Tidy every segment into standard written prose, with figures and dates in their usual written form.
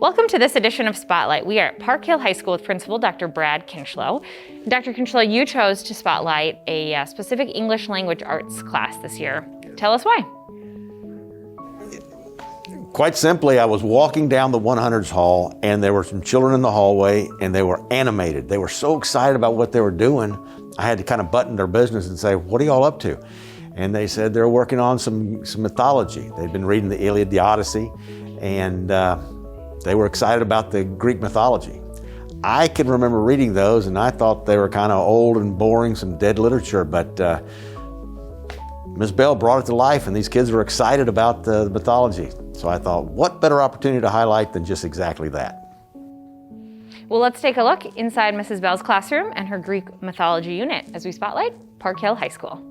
Welcome to this edition of Spotlight. We are at Park Hill High School with Principal Dr. Brad Kincheloe. Dr. Kincheloe, you chose to spotlight a specific English language arts class this year. Tell us why. Quite simply, I was walking down the 100s hall and there were some children in the hallway and they were animated. They were so excited about what they were doing. I had to kind of button their business and say, what are you all up to? And they said they're working on some mythology. They'd been reading the Iliad, the Odyssey, and they were excited about the Greek mythology. I can remember reading those and I thought they were kind of old and boring, some dead literature, but Ms. Bell brought it to life and these kids were excited about the mythology. So I thought, what better opportunity to highlight than just exactly that? Well, let's take a look inside Mrs. Bell's classroom and her Greek mythology unit as we spotlight Park Hill High School.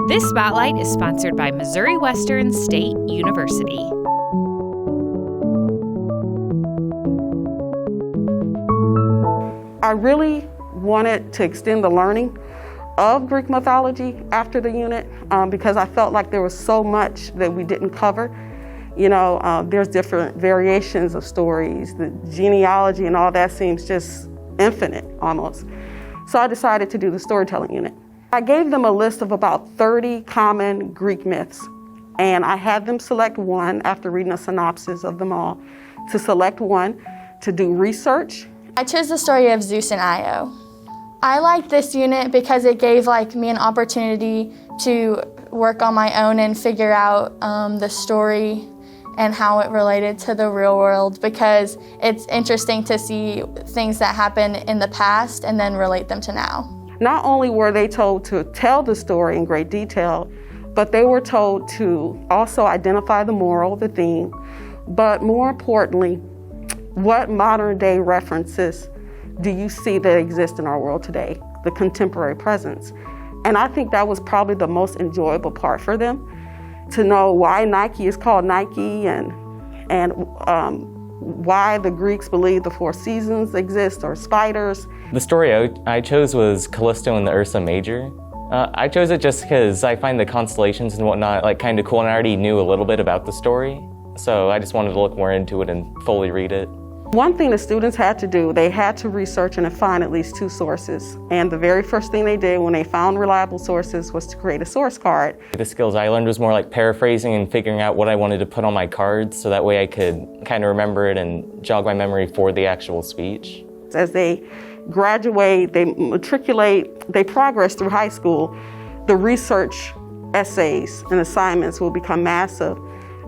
This Spotlight is sponsored by Missouri Western State University. I really wanted to extend the learning of Greek mythology after the unit because I felt like there was so much that we didn't cover. You know, there's different variations of stories, the genealogy and all that seems just infinite almost. So I decided to do the storytelling unit. I gave them a list of about 30 common Greek myths, and I had them select one after reading a synopsis of them all, to select one, to do research. I chose the story of Zeus and Io. I liked this unit because it gave me an opportunity to work on my own and figure out the story and how it related to the real world, because it's interesting to see things that happened in the past and then relate them to now. Not only were they told to tell the story in great detail, but they were told to also identify the moral, the theme, but more importantly, what modern day references do you see that exist in our world today, the contemporary presence? And I think that was probably the most enjoyable part for them, to know why Nike is called Nike and why the Greeks believe the four seasons exist, or spiders. The story I chose was Callisto and the Ursa Major. I chose it just because I find the constellations and whatnot kind of cool, and I already knew a little bit about the story. So I just wanted to look more into it and fully read it. One thing the students had to do, they had to research and find at least 2 sources. And the very first thing they did when they found reliable sources was to create a source card. The skills I learned was more like paraphrasing and figuring out what I wanted to put on my cards, so that way I could kind of remember it and jog my memory for the actual speech. As they graduate, they matriculate, they progress through high school, the research essays and assignments will become massive.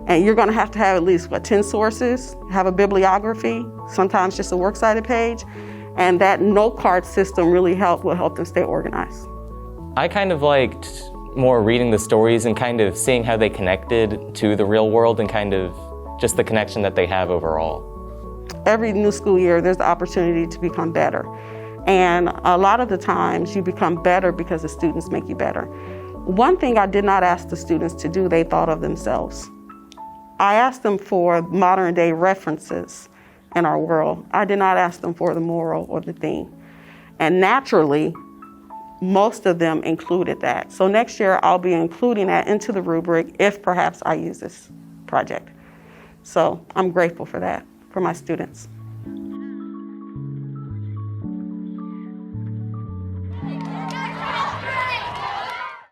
And you're going to have at least, 10 sources, have a bibliography, sometimes just a works cited page. And that note card system really will help them stay organized. I kind of liked more reading the stories and kind of seeing how they connected to the real world and kind of just the connection that they have overall. Every new school year, there's the opportunity to become better. And a lot of the times you become better because the students make you better. One thing I did not ask the students to do, they thought of themselves. I asked them for modern day references in our world. I did not ask them for the moral or the theme. And naturally, most of them included that. So next year, I'll be including that into the rubric if perhaps I use this project. So I'm grateful for that, for my students.